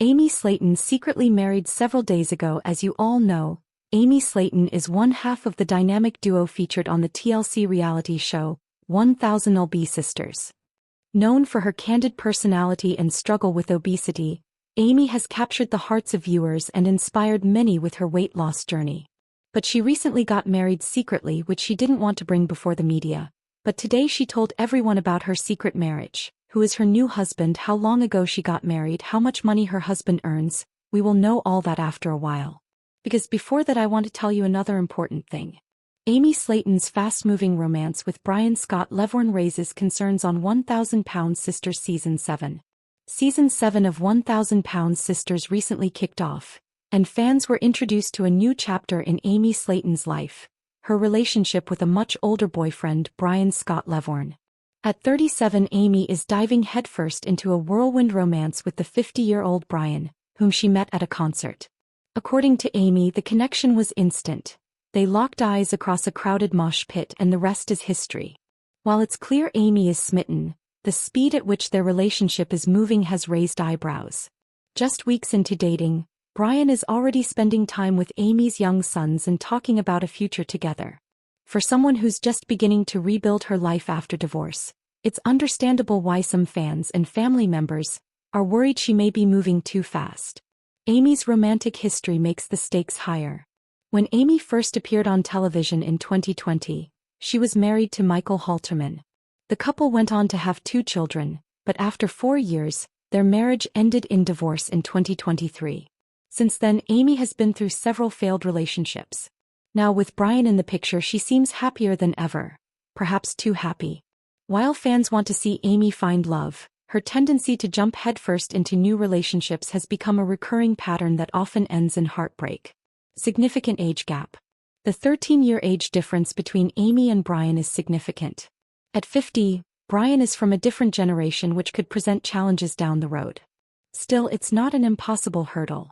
Amy Slaton secretly married several days ago. As you all know, Amy Slaton is one half of the dynamic duo featured on the TLC reality show, 1000 lb Sisters. Known for her candid personality and struggle with obesity, Amy has captured the hearts of viewers and inspired many with her weight loss journey. But she recently got married secretly, which she didn't want to bring before the media. But today she told everyone about her secret marriage, who is her new husband, how long ago she got married, how much money her husband earns. We will know all that after a while. Because before that I want to tell you another important thing. Amy Slaton's fast-moving romance with Brian Scott Levorn raises concerns on 1000 Pound Sisters Season 7. Season 7 of 1000 Pound Sisters recently kicked off, and fans were introduced to a new chapter in Amy Slaton's life, her relationship with a much older boyfriend, Brian Scott Levorn. At 37, Amy is diving headfirst into a whirlwind romance with the 50-year-old Brian, whom she met at a concert. According to Amy, the connection was instant. They locked eyes across a crowded mosh pit and the rest is history. While it's clear Amy is smitten, the speed at which their relationship is moving has raised eyebrows. Just weeks into dating, Brian is already spending time with Amy's young sons and talking about a future together. For someone who's just beginning to rebuild her life after divorce, it's understandable why some fans and family members are worried she may be moving too fast. Amy's romantic history makes the stakes higher. When Amy first appeared on television in 2020, she was married to Michael Halterman. The couple went on to have 2 children, but after 4 years, their marriage ended in divorce in 2023. Since then, Amy has been through several failed relationships. Now with Brian in the picture, she seems happier than ever, perhaps too happy. While fans want to see Amy find love, her tendency to jump headfirst into new relationships has become a recurring pattern that often ends in heartbreak. Significant age gap. The 13-year age difference between Amy and Brian is significant. At 50, Brian is from a different generation, which could present challenges down the road. Still, it's not an impossible hurdle.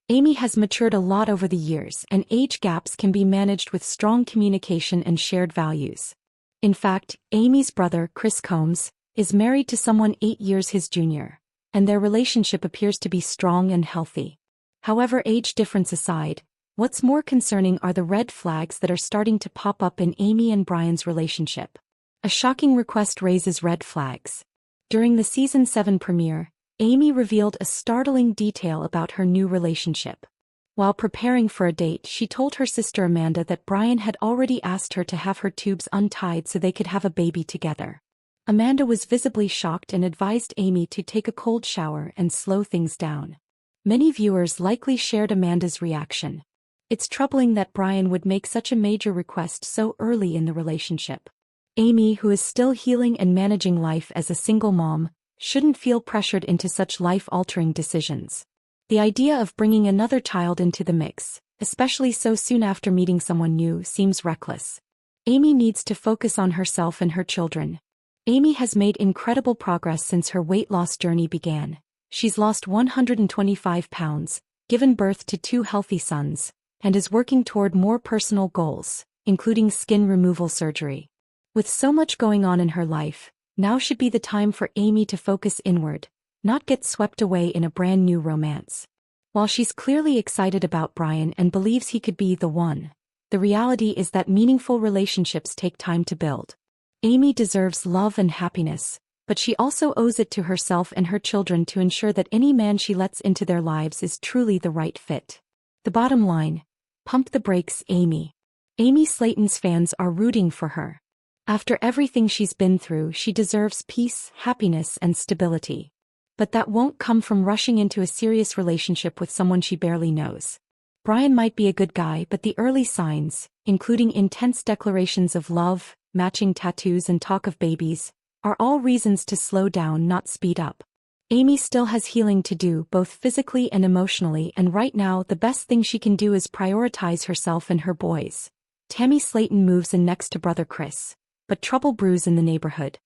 Amy has matured a lot over the years, and age gaps can be managed with strong communication and shared values. In fact, Amy's brother, Chris Combs, is married to someone 8 years his junior, and their relationship appears to be strong and healthy. However, age difference aside, what's more concerning are the red flags that are starting to pop up in Amy and Brian's relationship. A shocking request raises red flags. During the Season 7 premiere, Amy revealed a startling detail about her new relationship. While preparing for a date, she told her sister Amanda that Brian had already asked her to have her tubes untied so they could have a baby together. Amanda was visibly shocked and advised Amy to take a cold shower and slow things down. Many viewers likely shared Amanda's reaction. It's troubling that Brian would make such a major request so early in the relationship. Amy, who is still healing and managing life as a single mom, shouldn't feel pressured into such life-altering decisions. The idea of bringing another child into the mix, especially so soon after meeting someone new, seems reckless. Amy needs to focus on herself and her children. Amy has made incredible progress since her weight loss journey began. She's lost 125 pounds, given birth to 2 healthy sons, and is working toward more personal goals, including skin removal surgery. With so much going on in her life, now should be the time for Amy to focus inward, not get swept away in a brand new romance. While she's clearly excited about Brian and believes he could be the one, the reality is that meaningful relationships take time to build. Amy deserves love and happiness, but she also owes it to herself and her children to ensure that any man she lets into their lives is truly the right fit. The bottom line: pump the brakes, Amy. Amy Slaton's fans are rooting for her. After everything she's been through, she deserves peace, happiness, and stability. But that won't come from rushing into a serious relationship with someone she barely knows. Brian might be a good guy, but the early signs, including intense declarations of love, matching tattoos, and talk of babies, are all reasons to slow down, not speed up. Amy still has healing to do, both physically and emotionally, and right now the best thing she can do is prioritize herself and her boys. Tammy Slaton moves in next to brother Chris, but trouble brews in the neighborhood.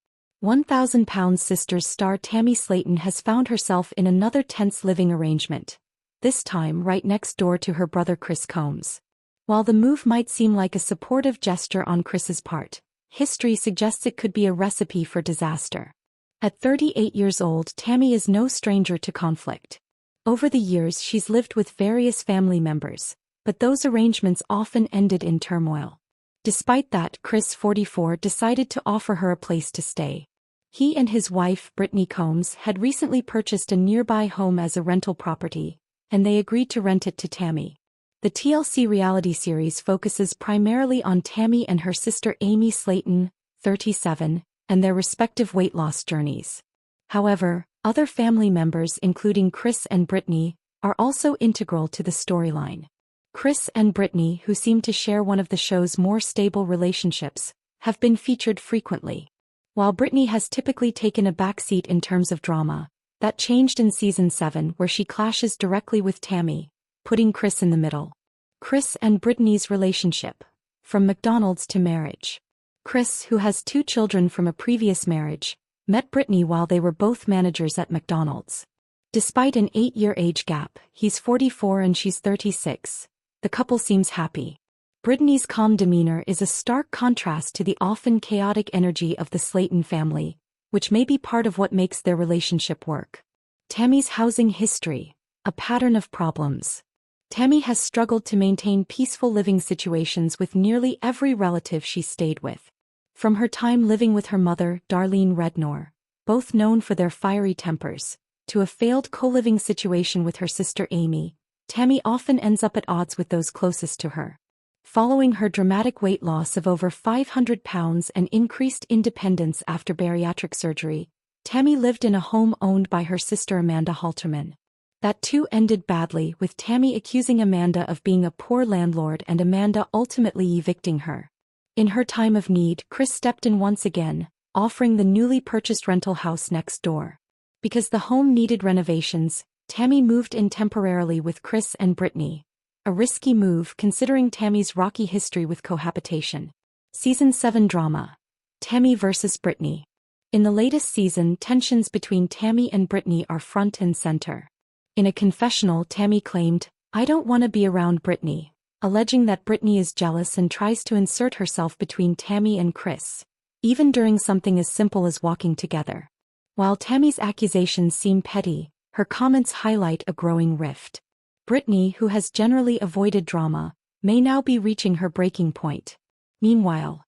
1000 Pound Sisters star Tammy Slaton has found herself in another tense living arrangement, this time right next door to her brother Chris Combs. While the move might seem like a supportive gesture on Chris's part, history suggests it could be a recipe for disaster. At 38 years old, Tammy is no stranger to conflict. Over the years she's lived with various family members, but those arrangements often ended in turmoil. Despite that, Chris, 44, decided to offer her a place to stay. He and his wife, Brittany Combs, had recently purchased a nearby home as a rental property, and they agreed to rent it to Tammy. The TLC reality series focuses primarily on Tammy and her sister Amy Slaton, 37, and their respective weight loss journeys. However, other family members including Chris and Brittany are also integral to the storyline. Chris and Brittany, who seem to share one of the show's more stable relationships, have been featured frequently. While Brittany has typically taken a backseat in terms of drama, that changed in season 7 where she clashes directly with Tammy, putting Chris in the middle. Chris and Brittany's relationship. From McDonald's to marriage. Chris, who has 2 children from a previous marriage, met Brittany while they were both managers at McDonald's. Despite an 8-year age gap, he's 44 and she's 36, the couple seems happy. Brittany's calm demeanor is a stark contrast to the often chaotic energy of the Slaton family, which may be part of what makes their relationship work. Tammy's housing history. A pattern of problems. Tammy has struggled to maintain peaceful living situations with nearly every relative she stayed with. From her time living with her mother, Darlene Rednor, both known for their fiery tempers, to a failed co-living situation with her sister Amy, Tammy often ends up at odds with those closest to her. Following her dramatic weight loss of over 500 pounds and increased independence after bariatric surgery, Tammy lived in a home owned by her sister Amanda Halterman. That too ended badly, with Tammy accusing Amanda of being a poor landlord and Amanda ultimately evicting her. In her time of need, Chris stepped in once again, offering the newly purchased rental house next door. Because the home needed renovations, Tammy moved in temporarily with Chris and Brittany. A risky move considering Tammy's rocky history with cohabitation. Season 7 drama. Tammy vs. Brittany. In the latest season, tensions between Tammy and Brittany are front and center. In a confessional, Tammy claimed, "I don't want to be around Brittany," alleging that Brittany is jealous and tries to insert herself between Tammy and Chris, even during something as simple as walking together. While Tammy's accusations seem petty, her comments highlight a growing rift. Brittany, who has generally avoided drama, may now be reaching her breaking point. Meanwhile,